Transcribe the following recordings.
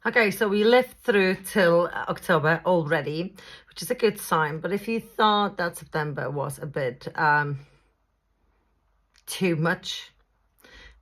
Okay, so we lived through till October already, which is a good sign. But if you thought that September was a bit too much,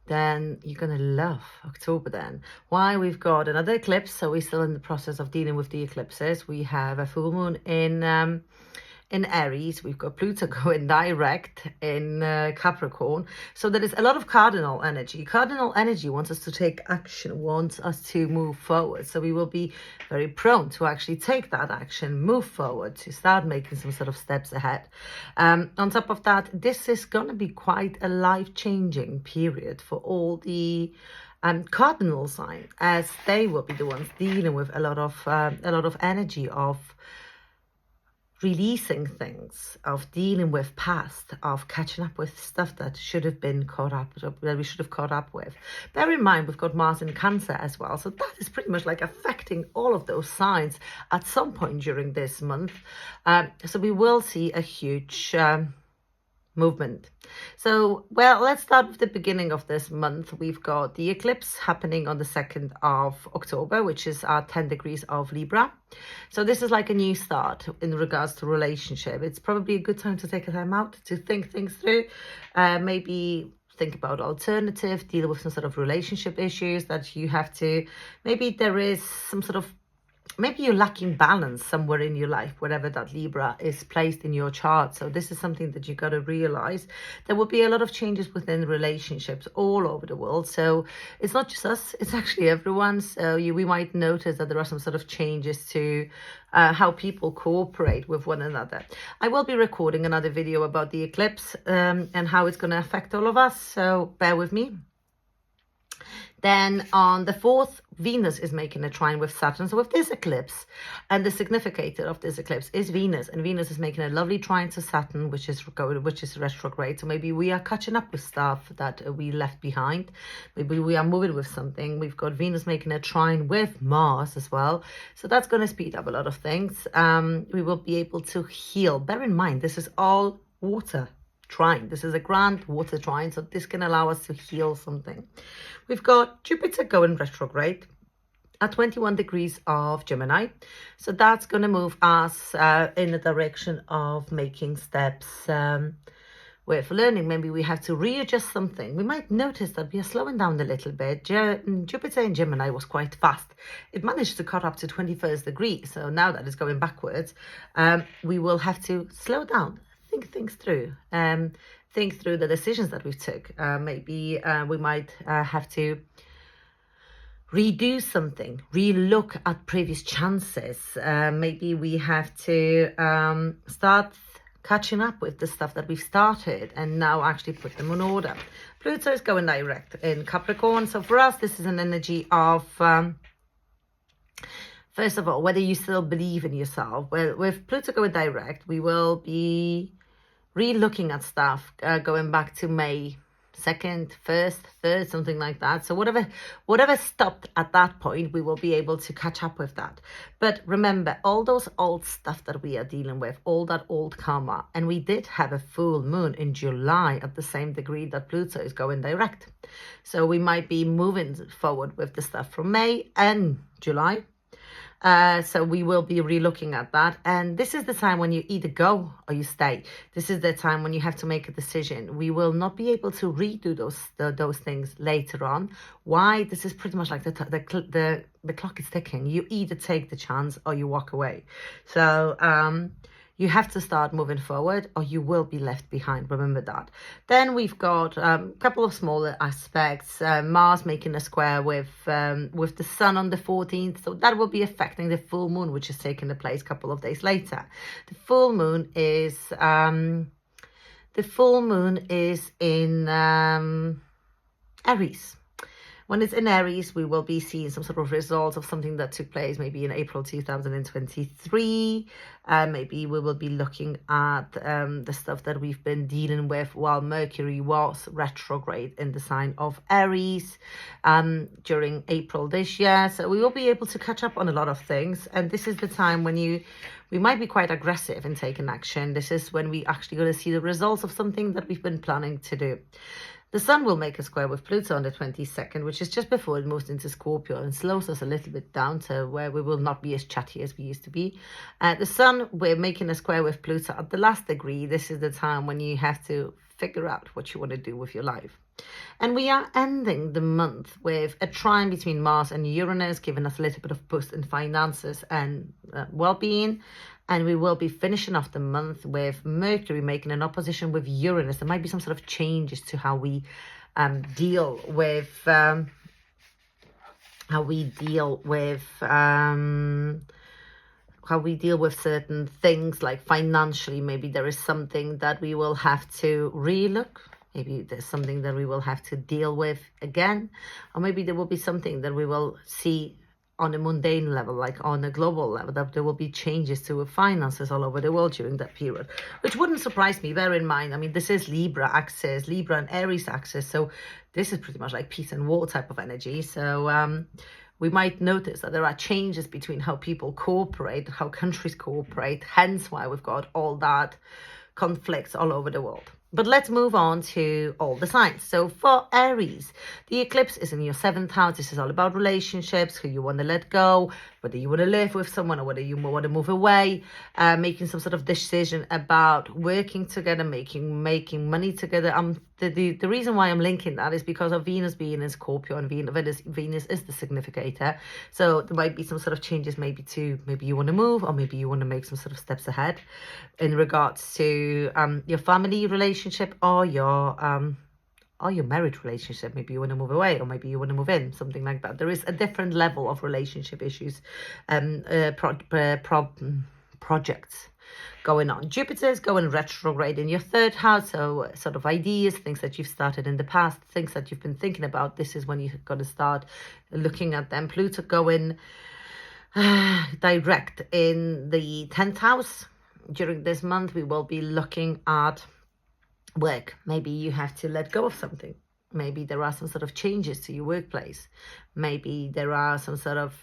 then you're going to love October then. Why? We've got another eclipse, so we're still in the process of dealing with the eclipses. We have a full moon in Aries. We've got Pluto going direct in Capricorn. So there is a lot of cardinal energy. Cardinal energy wants us to take action, wants us to move forward. So we will be very prone to actually take that action, move forward, to start making some sort of steps ahead. On top of that, this is going to be quite a life-changing period for all the cardinal sign, as they will be the ones dealing with a lot of energy of releasing things, of dealing with past, of catching up with stuff that should have been caught up, that we should have caught up with. Bear in mind, we've got Mars in Cancer as well. So that is pretty much like affecting all of those signs at some point during this month. So we will see a huge movement. So, well, let's start with the beginning of this month. We've got the eclipse happening on the 2nd of October, which is at 10 degrees of Libra. So this is like a new start in regards to relationship. It's probably a good time to take a time out to think things through. Maybe think about alternative, deal with some sort of relationship issues that you have to, maybe there is some sort of, maybe you're lacking balance somewhere in your life, wherever that Libra is placed in your chart. So this is something that you got to realize. There will be a lot of changes within relationships all over the world. So it's not just us, it's actually everyone. So we might notice that there are some sort of changes to how people cooperate with one another. I will be recording another video about the eclipse and how it's going to affect all of us. So bear with me. Then on the 4th, Venus is making a trine with Saturn. So with this eclipse, and the significator of this eclipse is Venus, and Venus is making a lovely trine to Saturn, which is retrograde. So maybe we are catching up with stuff that we left behind. Maybe we are moving with something. We've got Venus making a trine with Mars as well. So that's going to speed up a lot of things. We will be able to heal. Bear in mind, this is all water trine. This is a grand water trine, so this can allow us to heal something. We've got Jupiter going retrograde at 21 degrees of Gemini. So that's going to move us in the direction of making steps with learning. Maybe we have to readjust something. We might notice that we are slowing down a little bit. Jupiter in Gemini was quite fast. It managed to cut up to 21st degree. So now that it's going backwards, we will have to slow down. Think things through, think through the decisions that we've took. Maybe we might have to redo something, relook at previous chances. Maybe we have to start catching up with the stuff that we've started and now actually put them in order. Pluto is going direct in Capricorn. So for us, this is an energy of first of all, whether you still believe in yourself. Well, with Pluto going direct, we will be re-looking at stuff going back to May 2nd, 1st, 3rd, something like that. So whatever stopped at that point, we will be able to catch up with that. But remember, all those old stuff that we are dealing with, all that old karma, and we did have a full moon in July at the same degree that Pluto is going direct. So we might be moving forward with the stuff from May and July. So we will be relooking at that, and this is the time when you either go or you stay. This is the time when you have to make a decision. We will not be able to redo those things later on. Why? This is pretty much like the clock is ticking. You either take the chance or you walk away. So you have to start moving forward or you will be left behind. Remember that. Then we've got a couple of smaller aspects. Mars making a square with the Sun on the 14th. So that will be affecting the full moon, which is taking place a couple of days later. The full moon is in Aries. When it's in Aries, we will be seeing some sort of results of something that took place maybe in April 2023. Maybe we will be looking at the stuff that we've been dealing with while Mercury was retrograde in the sign of Aries during April this year. So we will be able to catch up on a lot of things. And this is the time when we might be quite aggressive in taking action. This is when we actually going to see the results of something that we've been planning to do. The Sun will make a square with Pluto on the 22nd, which is just before it moves into Scorpio and slows us a little bit down to where we will not be as chatty as we used to be. The Sun, we're making a square with Pluto at the last degree. This is the time when you have to figure out what you want to do with your life. And we are ending the month with a trine between Mars and Uranus, giving us a little bit of boost in finances and well-being. And we will be finishing off the month with Mercury making an opposition with Uranus. There might be some sort of changes to how we deal with certain things, like financially. Maybe there is something that we will have to relook. Maybe there's something that we will have to deal with again, or maybe there will be something that we will see on a mundane level, like on a global level, that there will be changes to finances all over the world during that period, which wouldn't surprise me. Bear in mind, I mean, this is Libra axis, Libra and Aries axis, so this is pretty much like peace and war type of energy. So we might notice that there are changes between how people cooperate, how countries cooperate, hence why we've got all that conflicts all over the world. But let's move on to all the signs. So for Aries, the eclipse is in your 7th house. This is all about relationships, who you want to let go, whether you want to live with someone or whether you want to move away, making some sort of decision about working together, making money together. The reason why I'm linking that is because of Venus being in Scorpio, and Venus is the significator. So there might be some sort of changes, maybe you want to move, or maybe you want to make some sort of steps ahead in regards to your family relationship or your marriage relationship. Maybe you want to move away, or maybe you want to move in, something like that. There is a different level of relationship issues, projects going on. Jupiter is going retrograde in your 3rd house, so sort of ideas, things that you've started in the past, things that you've been thinking about. This is when you've got to start looking at them. Pluto going direct in the 10th house. During this month, we will be looking at work. Maybe you have to let go of something. Maybe there are some sort of changes to your workplace. Maybe there are some sort of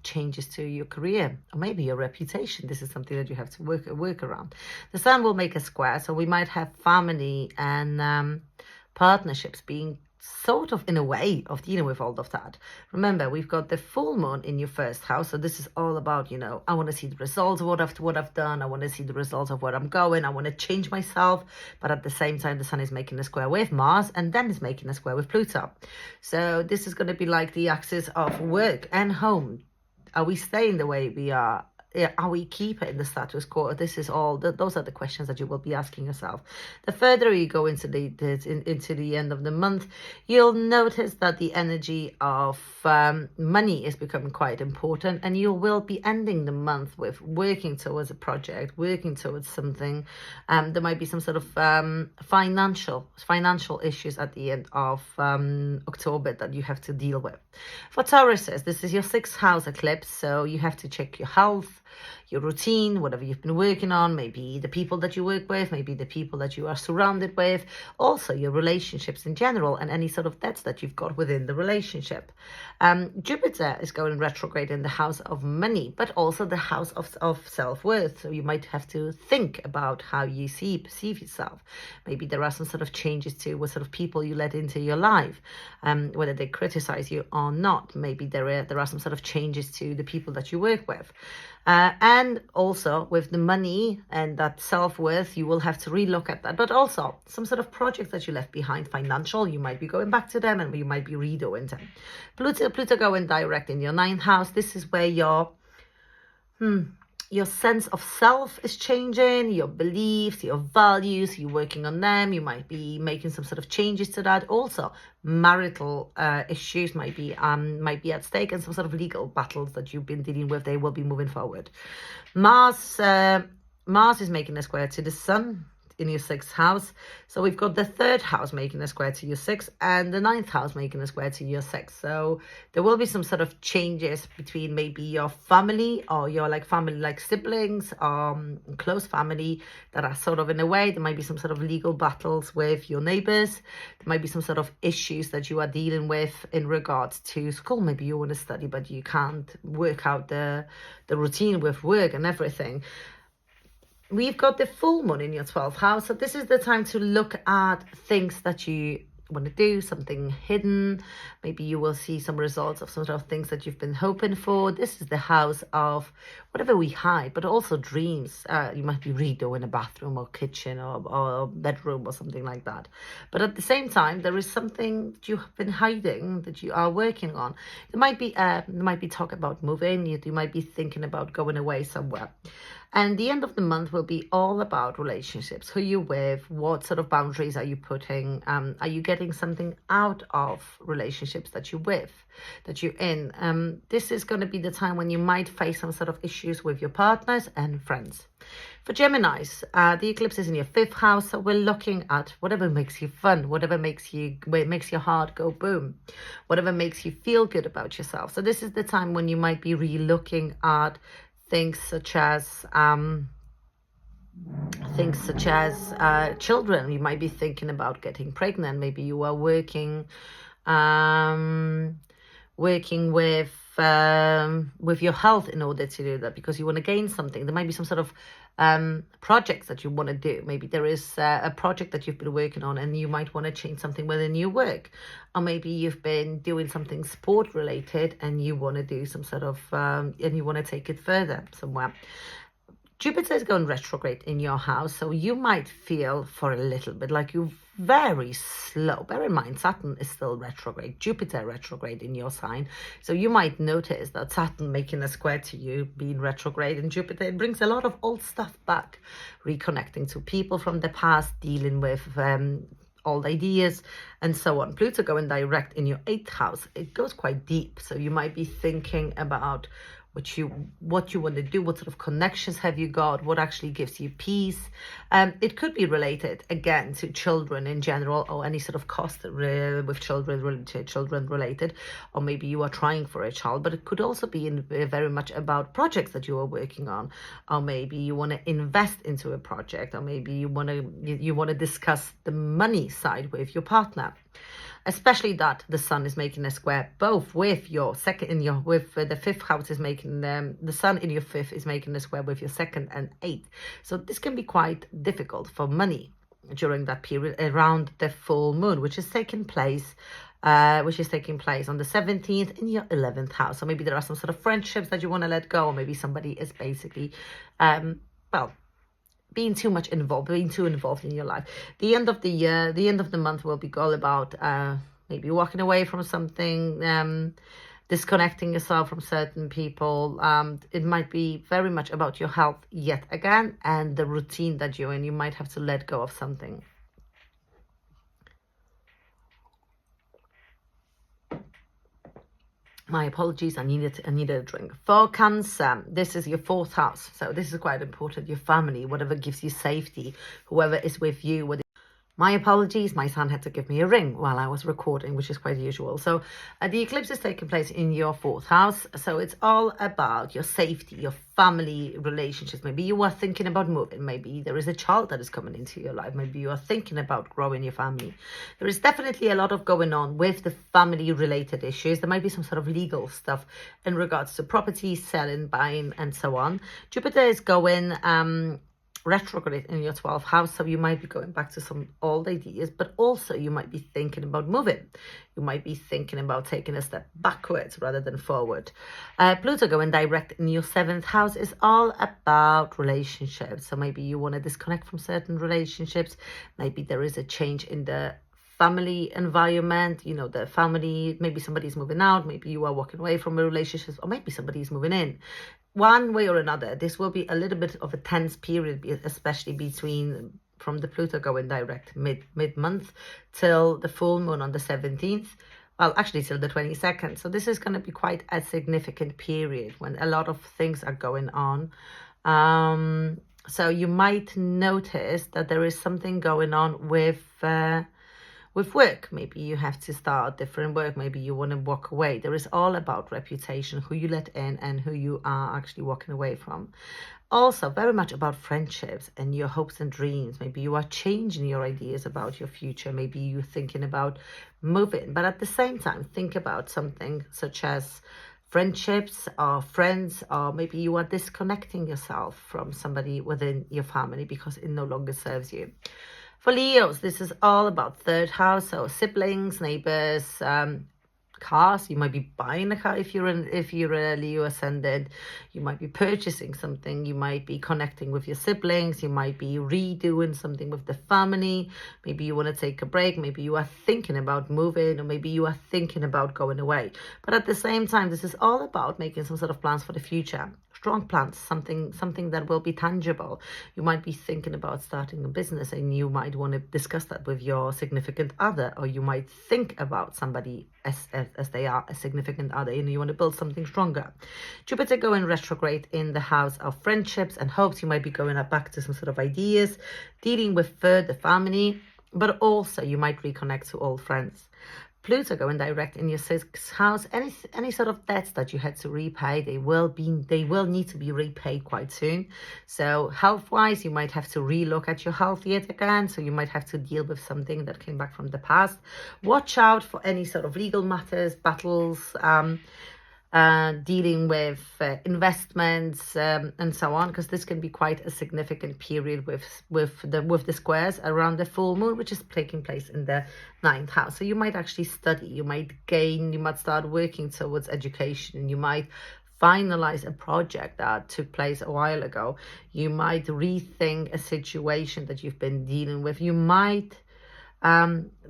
changes to your career, or maybe your reputation. This is something that you have to work around. The Sun will make a square, so we might have family and partnerships being sort of in a way of dealing with all of that. Remember, we've got the full moon in your 1st house, so this is all about, I want to see the results of what I've done. I want to see the results of where I'm going. I want to change myself, but at the same time, the Sun is making a square with Mars, and then is making a square with Pluto. So this is going to be like the axis of work and home. Are we staying the way we are? Are we keeping the status quo? This is all. Those are the questions that you will be asking yourself. The further you go into the end of the month, you'll notice that the energy of money is becoming quite important, and you will be ending the month with working towards a project, working towards something. There might be some sort of financial issues at the end of October that you have to deal with. For Tauruses, this is your 6th house eclipse, so you have to check your health, your routine, whatever you've been working on, maybe the people that you work with, maybe the people that you are surrounded with, also your relationships in general, and any sort of debts that you've got within the relationship. Jupiter is going retrograde in the house of money, but also the house of self-worth. So you might have to think about how you perceive yourself. Maybe there are some sort of changes to what sort of people you let into your life, whether they criticize you or not. Maybe there are some sort of changes to the people that you work with. And also with the money and that self-worth, you will have to relook at that. But also some sort of projects that you left behind, financial, you might be going back to them, and you might be redoing them. Pluto going direct in your 9th house. This is where your sense of self is changing, your beliefs, your values, you're working on them. You might be making some sort of changes to that. Also, marital issues might be at stake, and some sort of legal battles that you've been dealing with, they will be moving forward. Mars is making a square to the Sun in your 6th house. So we've got the 3rd house making a square to your 6th, and the 9th house making a square to your 6th. So there will be some sort of changes between maybe your family or your family, like siblings, close family, that are sort of in a way. There might be some sort of legal battles with your neighbors. There might be some sort of issues that you are dealing with in regards to school. Maybe you want to study, but you can't work out the routine with work and everything. We've got the full moon in your 12th house. So this is the time to look at things that you want to do, something hidden. Maybe you will see some results of some sort of things that you've been hoping for. This is the house of whatever we hide, but also dreams. You might be redoing a bathroom or kitchen or bedroom or something like that. But at the same time, there is something that you have been hiding that you are working on. There might be talk about moving. You might be thinking about going away somewhere. And the end of the month will be all about relationships. Who you're with, what sort of boundaries are you putting? Are you getting something out of relationships that you're with, that you're in? This is going to be the time when you might face some sort of issues with your partners and friends. For Geminis, the eclipse is in your 5th house, so we're looking at whatever makes you fun, whatever makes your heart go boom, whatever makes you feel good about yourself. So this is the time when you might be really looking at things such as children. You might be thinking about getting pregnant. Maybe you are working with your health in order to do that, because you want to gain something. There might be some sort of projects that you want to do. Maybe there is a project that you've been working on and you might want to change something within your work. Or maybe you've been doing something sport related and you want to do some sort of and you want to take it further somewhere. Jupiter is going retrograde in your house, so you might feel for a little bit like you're very slow. Bear in mind, Saturn is still retrograde, Jupiter retrograde in your sign. So you might notice that Saturn making a square to you, being retrograde in Jupiter, it brings a lot of old stuff back, reconnecting to people from the past, dealing with old ideas and so on. Pluto going direct in your 8th house, it goes quite deep. So you might be thinking about what you want to do, what sort of connections have you got, what actually gives you peace. It could be related again to children in general, or any sort of cost with children related, or maybe you are trying for a child, but it could also be very much about projects that you are working on, or maybe you want to invest into a project, or maybe you want to discuss the money side with your partner. Especially that the sun is making a square both with your second with the 5th house is making the sun in your 5th is making a square with your 2nd and 8th. So this can be quite difficult for money during that period around the full moon, which is taking place on the 17th in your 11th house. So maybe there are some sort of friendships that you want to let go, or maybe somebody is basically being too involved in your life. The end of the year, the end of the month will be all about maybe walking away from something, disconnecting yourself from certain people. It might be very much about your health yet again, and the routine that you're in. You might have to let go of something. My apologies, I needed a drink. For Cancer, this is your 4th house. So this is quite important. Your family, whatever gives you safety, whoever is with you. My apologies, my son had to give me a ring while I was recording, which is quite usual. So the eclipse is taking place in your 4th house. So it's all about your safety, your family relationships. Maybe you are thinking about moving. Maybe there is a child that is coming into your life. Maybe you are thinking about growing your family. There is definitely a lot of going on with the family related issues. There might be some sort of legal stuff in regards to property, selling, buying, and so on. Jupiter is going retrograde in your 12th house, so you might be going back to some old ideas, but also you might be thinking about moving. You might be thinking about taking a step backwards rather than forward. Pluto going direct in your 7th house is all about relationships. So maybe you want to disconnect from certain relationships. Maybe there is a change in the family environment, the family, maybe somebody's moving out, maybe you are walking away from a relationship, or maybe somebody's moving in. One way or another, this will be a little bit of a tense period, especially from the Pluto going direct mid-month till the full moon on the 17th. Well, actually till the 22nd. So this is going to be quite a significant period when a lot of things are going on. So you might notice that there is something going on with work. Maybe you have to start different work. Maybe you want to walk away. There is all about reputation, who you let in and who you are actually walking away from. Also very much about friendships and your hopes and dreams. Maybe you are changing your ideas about your future. Maybe you're thinking about moving, but at the same time think about something such as friendships or friends, or maybe you are disconnecting yourself from somebody within your family because it no longer serves you. For Leos, this is all about third house, so siblings, neighbors, cars. You might be buying a car if you're a Leo ascendant. You might be purchasing something. You might be connecting with your siblings. You might be redoing something with the family. Maybe you want to take a break. Maybe you are thinking about moving, or maybe you are thinking about going away. But at the same time, this is all about making some sort of plans for the future. Strong plans, something that will be tangible. You might be thinking about starting a business, and you might want to discuss that with your significant other, or you might think about somebody as they are a significant other, and you want to build something stronger. Jupiter going retrograde in the house of friendships and hopes. You might be going back to some sort of ideas, dealing with the family, but also you might reconnect to old friends. Pluto going direct in your sixth house. Any sort of debts that you had to repay, they will need to be repaid quite soon. So health-wise, you might have to relook at your health yet again. So you might have to deal with something that came back from the past. Watch out for any sort of legal matters, battles, dealing with investments and so on, because this can be quite a significant period with the squares around the full moon, which is taking place in the 9th house. So you might actually study, you might gain, you might start working towards education, you might finalize a project that took place a while ago, you might rethink a situation that you've been dealing with, you might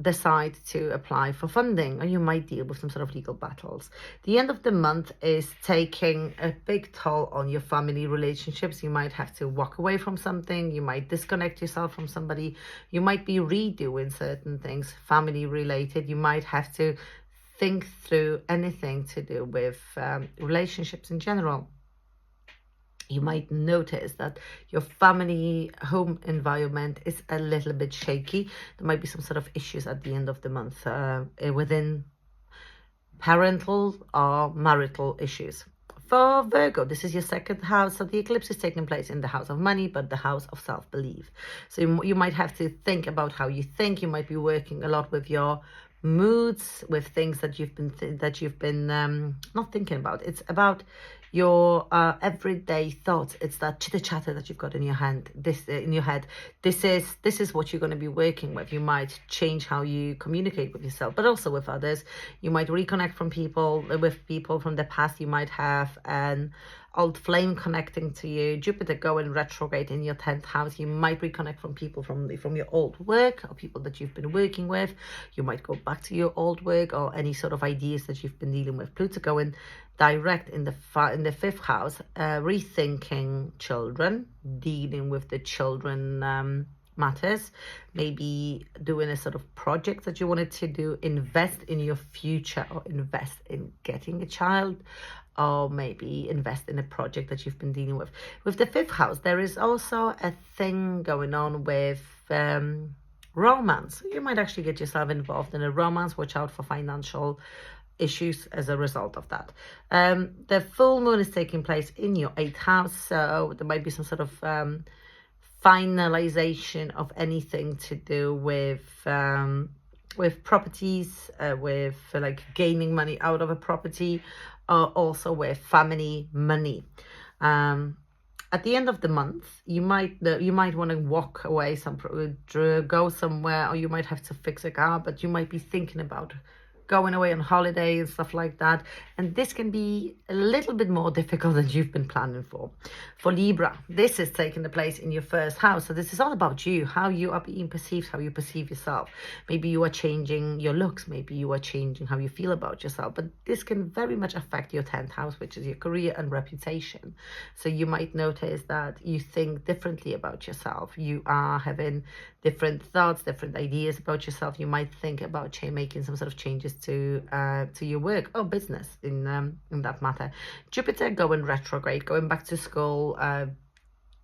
decide to apply for funding, or you might deal with some sort of legal battles. The end of the month is taking a big toll on your family relationships. You might have to walk away from something, you might disconnect yourself from somebody, you might be redoing certain things family related, you might have to think through anything to do with relationships in general. You might notice that your family home environment is a little bit shaky. There might be some sort of issues at the end of the month within parental or marital issues. For Virgo, this is your second house. So the eclipse is taking place in the house of money, but the house of self-belief. So you might have to think about how you think. You might be working a lot with your moods, with things that you've been not thinking about. It's about your everyday thoughts. It's that chitter chatter that you've got in your head. This is what you're going to be working with. You might change how you communicate with yourself, but also with others. You might reconnect with people from the past. You might have an old flame connecting to you. Jupiter going retrograde in your 10th house. You might reconnect from people from your old work, or people that you've been working with. You might go back to your old work, or any sort of ideas that you've been dealing with. Pluto going direct in the 5th house, rethinking children, dealing with the children matters, maybe doing a sort of project that you wanted to do, invest in your future, or invest in getting a child, or maybe invest in a project that you've been dealing with. With the 5th house, there is also a thing going on with romance. You might actually get yourself involved in a romance. Watch out for financial issues as a result of that. The full moon is taking place in your 8th house, so there might be some sort of finalization of anything to do with properties, with like gaining money out of a property, or also with family money. At the end of the month, you might want to walk away, go somewhere, or you might have to fix a car, but you might be thinking about going away on holiday and stuff like that, and this can be a little bit more difficult than you've been planning for. For Libra, this is taking the place in your 1st house, so this is all about you, how you are being perceived, how you perceive yourself. Maybe you are changing your looks, maybe you are changing how you feel about yourself, but this can very much affect your 10th house, which is your career and reputation. So you might notice that you think differently about yourself, you are having different thoughts, different ideas about yourself. You might think about making some sort of changes to your work or business in that matter. Jupiter going retrograde, going back to school,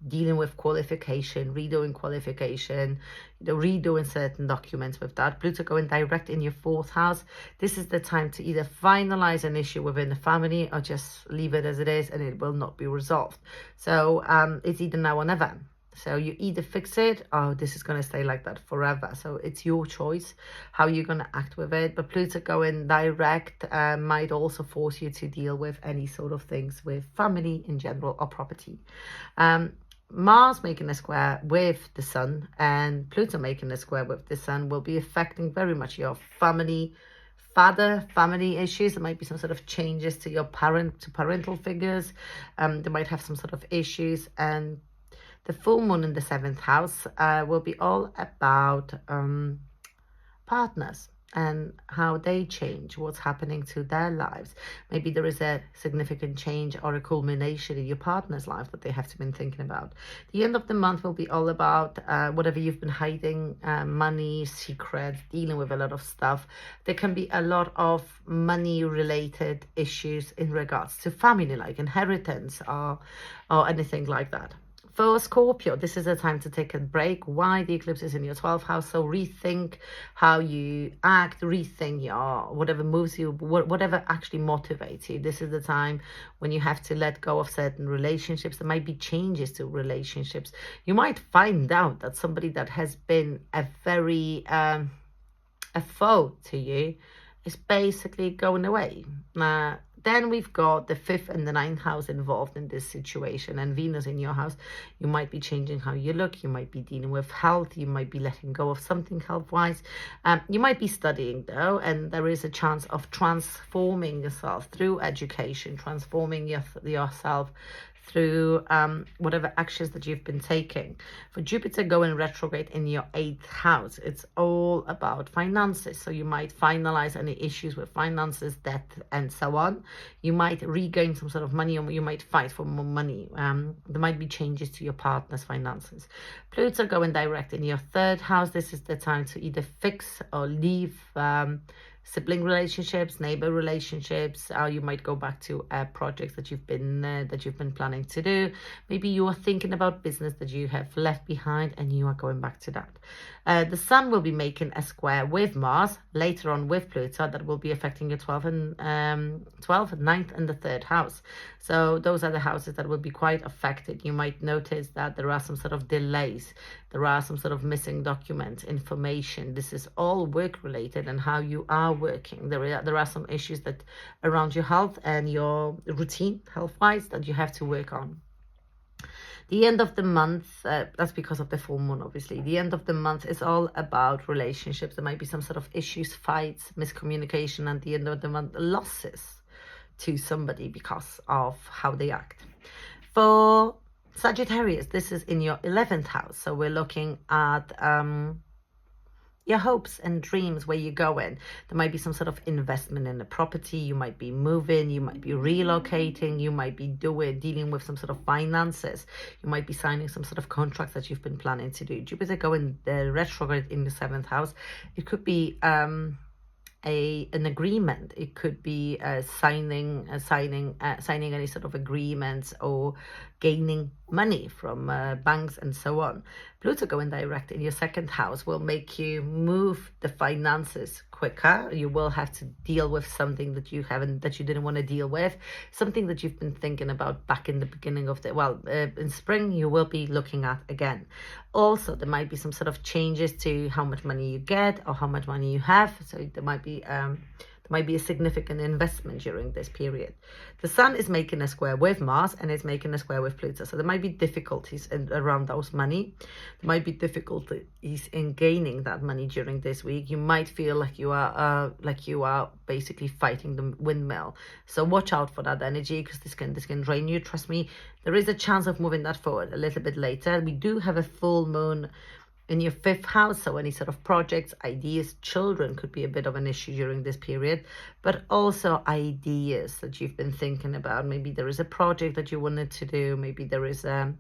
dealing with qualification, redoing qualification, redoing certain documents with that. Pluto going direct in your 4th house. This is the time to either finalize an issue within the family, or just leave it as it is and it will not be resolved. So it's either now or never. So you either fix it, or this is going to stay like that forever. So it's your choice how you're going to act with it. But Pluto going direct might also force you to deal with any sort of things with family in general, or property. Mars making a square with the Sun and Pluto making a square with the Sun will be affecting very much your family issues. There might be some sort of changes to your parental figures. They might have some sort of issues, and the full moon in the 7th house will be all about partners and how they change, what's happening to their lives. Maybe there is a significant change or a culmination in your partner's life that they have to be thinking about. The end of the month will be all about whatever you've been hiding, money, secrets, dealing with a lot of stuff. There can be a lot of money related issues in regards to family, like inheritance or anything like that. For Scorpio, this is a time to take a break. Why? The eclipse is in your 12th house, so rethink how you act, rethink your whatever moves you, whatever actually motivates you. This is the time when you have to let go of certain relationships. There might be changes to relationships. You might find out that somebody that has been a very a foe to you is basically going away. Then we've got the 5th and the 9th house involved in this situation, and Venus in your house. You might be changing how you look. You might be dealing with health. You might be letting go of something health-wise. You might be studying, though, and there is a chance of transforming yourself through education, transforming yourself through whatever actions that you've been taking. For Jupiter going retrograde in your 8th house, it's all about finances. So you might finalize any issues with finances, debt, and so on. You might regain some sort of money, or you might fight for more money. There might be changes to your partner's finances. Pluto going direct in your 3rd house. This is the time to either fix or leave sibling relationships, neighbor relationships. You might go back to projects that you've been planning to do. Maybe you are thinking about business that you have left behind, and you are going back to that. The Sun will be making a square with Mars later on with Pluto that will be affecting your 12th and 9th, and the 3rd house. So those are the houses that will be quite affected. You might notice that there are some sort of delays. There are some sort of missing documents, information. This is all work related and how you are working. There are some issues that around your health and your routine health-wise that you have to work on. The end of the month, that's because of the full moon, obviously. The end of the month is all about relationships. There might be some sort of issues, fights, miscommunication, and at the end of the month, losses to somebody because of how they act. For Sagittarius, this is in your 11th house. So we're looking at your hopes and dreams, where you're going. There might be some sort of investment in a property. You might be moving. You might be relocating. You might be dealing with some sort of finances. You might be signing some sort of contracts that you've been planning to do. Jupiter going retrograde in the 7th house. It could be an agreement. It could be signing any sort of agreements or gaining money from banks and so on. Pluto going direct in your 2nd house will make you move the finances quicker. You will have to deal with something that you didn't want to deal with, something that you've been thinking about back in the beginning of in spring. You will be looking at again. Also, there might be some sort of changes to how much money you get or how much money you have. So there might be a significant investment during this period. The Sun is making a square with Mars and is making a square with Pluto. So there might be difficulties around those money. There might be difficulties in gaining that money during this week. You might feel like you are basically fighting the windmill. So watch out for that energy, because this can drain you. Trust me, there is a chance of moving that forward a little bit later. We do have a full moon in your 5th house, so any sort of projects, ideas, children could be a bit of an issue during this period, but also ideas that you've been thinking about. Maybe there is a project that you wanted to do. Maybe there is a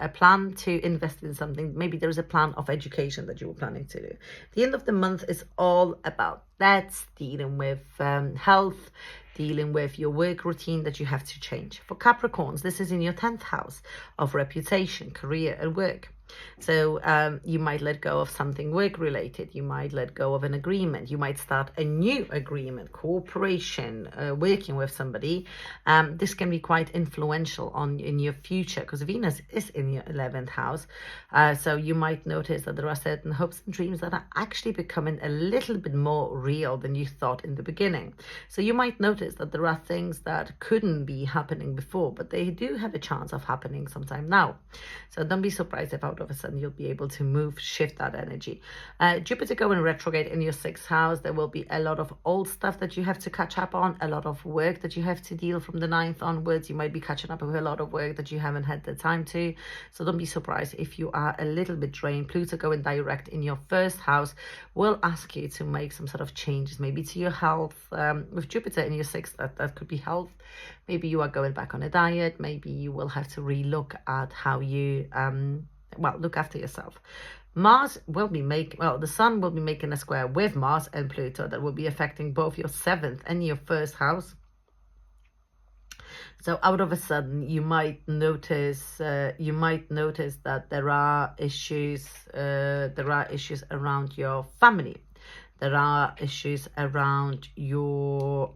plan to invest in something. Maybe there is a plan of education that you were planning to do. The end of the month is all about debts, dealing with health, dealing with your work routine that you have to change. For Capricorns, this is in your 10th house of reputation, career, and work. So you might let go of something work related. You might let go of an agreement. You might start a new agreement, cooperation, working with somebody. This can be quite influential in your future because Venus is in your 11th house. So you might notice that there are certain hopes and dreams that are actually becoming a little bit more real than you thought in the beginning. So you might notice that there are things that couldn't be happening before, but they do have a chance of happening sometime now. So don't be surprised if out of a sudden you'll be able to shift that energy. Jupiter going retrograde in your 6th house. There will be a lot of old stuff that you have to catch up on, a lot of work that you have to deal from the 9th onwards. You might be catching up with a lot of work that you haven't had the time to. So don't be surprised if you are a little bit drained. Pluto going direct in your 1st house will ask you to make some sort of changes, maybe to your health. With Jupiter in your 6th, that could be health. Maybe you are going back on a diet. Maybe you will have to relook at how you look after yourself. Mars will be the Sun will be making a square with Mars and Pluto that will be affecting both your 7th and your 1st house. So out of a sudden, you might notice that there are issues around your family. There are issues around your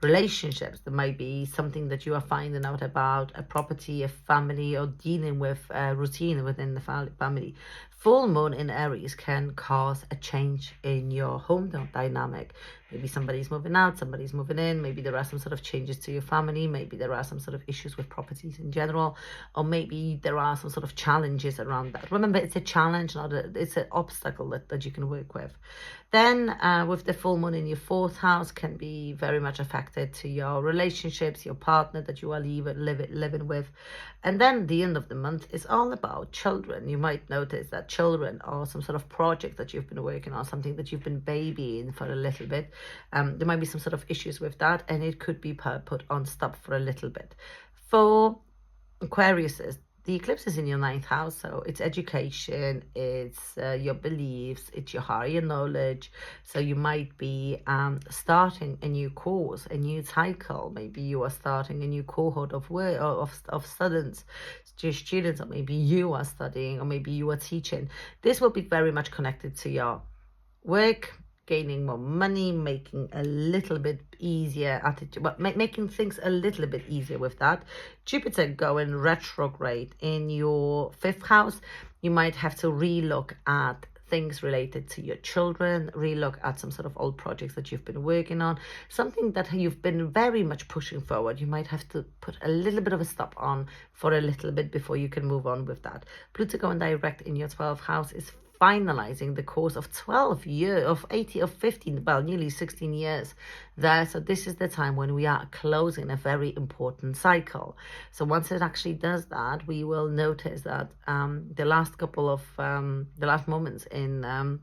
relationships. There might be something that you are finding out about a property, a family, or dealing with a routine within the family. Full moon in Aries can cause a change in your home dynamic. Maybe somebody's moving out, somebody's moving in. Maybe there are some sort of changes to your family. Maybe there are some sort of issues with properties in general, or maybe there are some sort of challenges around that. Remember, it's a challenge, it's an obstacle that you can work with. Then with the full moon in your 4th house can be very much affected to your relationships, your partner that you are living with. And then the end of the month is all about children. You might notice that children are some sort of project that you've been working on, something that you've been babying for a little bit. There might be some sort of issues with that, and it could be put on stop for a little bit. For Aquarius, the eclipse is in your 9th house, so it's education, it's your beliefs, it's your higher knowledge. So you might be starting a new course, a new cycle. Maybe you are starting a new cohort of work of students, or maybe you are studying, or maybe you are teaching. This will be very much connected to your work, gaining more money, making a little bit easier attitude, but making things a little bit easier with that. Jupiter going retrograde in your 5th house. You might have to relook at things related to your children, relook at some sort of old projects that you've been working on, something that you've been very much pushing forward. You might have to put a little bit of a stop on for a little bit before you can move on with that. Pluto going direct in your 12th house is finalizing the course of 12 years, of 15, well, nearly 16 years there. So this is the time when we are closing a very important cycle. So once it actually does that, we will notice that the last moments in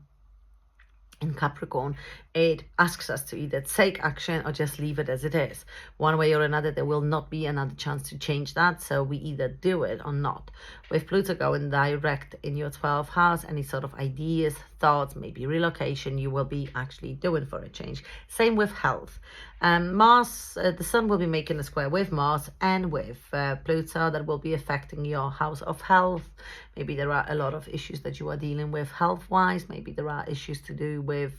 Capricorn, it asks us to either take action or just leave it as it is. One way or another, there will not be another chance to change that. So we either do it or not. With Pluto going direct in your 12th house, any sort of ideas, thoughts, maybe relocation, you will be actually doing for a change. Same with health. Mars, the Sun will be making a square with Mars and with Pluto that will be affecting your house of health. Maybe there are a lot of issues that you are dealing with health-wise. Maybe there are issues to do with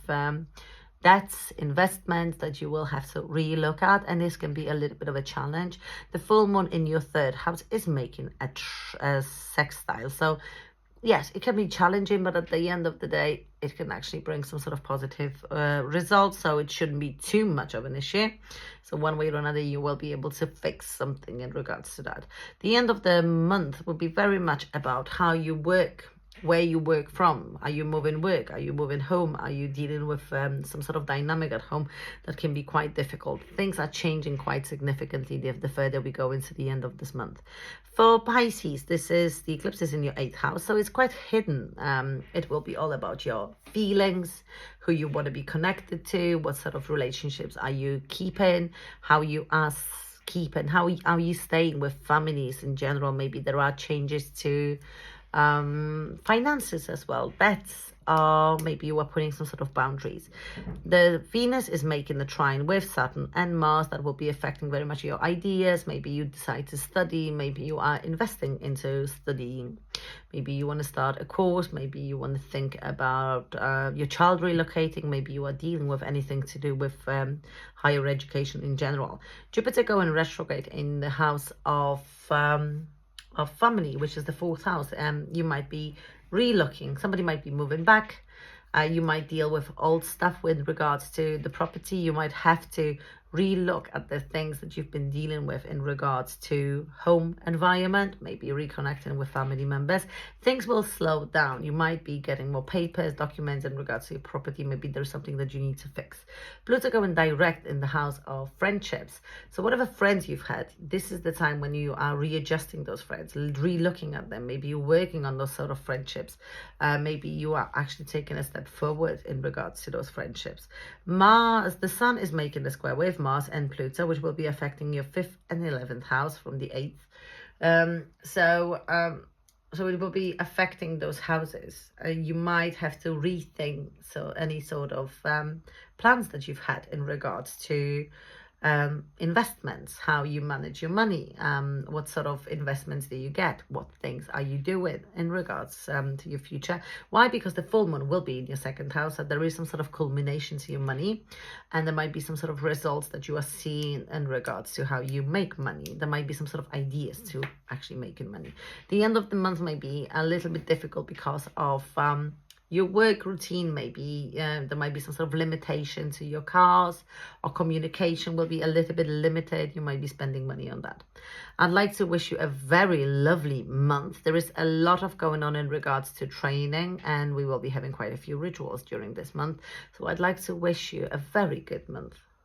debts, investments that you will have to relook at, and this can be a little bit of a challenge. The full moon in your 3rd house is making a sextile. So yes, it can be challenging, but at the end of the day, it can actually bring some sort of positive results. So it shouldn't be too much of an issue. So one way or another, you will be able to fix something in regards to that. The end of the month will be very much about how you work, where you work from. Are you moving work? Are you moving home? Are you dealing with some sort of dynamic at home that can be quite difficult? Things are changing quite significantly the further we go into the end of this month. For Pisces, the eclipse is in your 8th house, so it's quite hidden. It will be all about your feelings, who you want to be connected to, what sort of relationships are you keeping, how you are keeping, how are you staying with families in general. Maybe there are changes to Finances as well, debts, or maybe you are putting some sort of boundaries. The Venus is making the trine with Saturn and Mars that will be affecting very much your ideas. Maybe you decide to study, maybe you are investing into studying, maybe you want to start a course, maybe you want to think about your child relocating, maybe you are dealing with anything to do with higher education in general. Jupiter going retrograde in the house of family, which is the fourth house. You might be relooking, somebody might be moving back. You might deal with old stuff with regards to the property. You might have to relook at the things that you've been dealing with in regards to home environment, maybe reconnecting with family members. Things will slow down. You might be getting more papers, documents in regards to your property. Maybe there's something that you need to fix. Pluto going direct in the house of friendships. So whatever friends you've had, this is the time when you are readjusting those friends, re-looking at them. Maybe you're working on those sort of friendships. Maybe you are actually taking a step forward in regards to those friendships. Mars, the sun is making a square with Mars and Pluto, which will be affecting your 5th and 11th house from the 8th. So it will be affecting those houses. You might have to rethink any sort of plans that you've had in regards to investments, how you manage your money, what sort of investments do you get, what things are you doing in regards to your future. Why? Because the full moon will be in your 2nd house, so there is some sort of culmination to your money, and there might be some sort of results that you are seeing in regards to how you make money. There might be some sort of ideas to actually making money. The end of the month may be a little bit difficult because of your work routine. Maybe there might be some sort of limitation to your cars, or communication will be a little bit limited. You might be spending money on that. I'd like to wish you a very lovely month. There is a lot of going on in regards to training, and we will be having quite a few rituals during this month. So I'd like to wish you a very good month.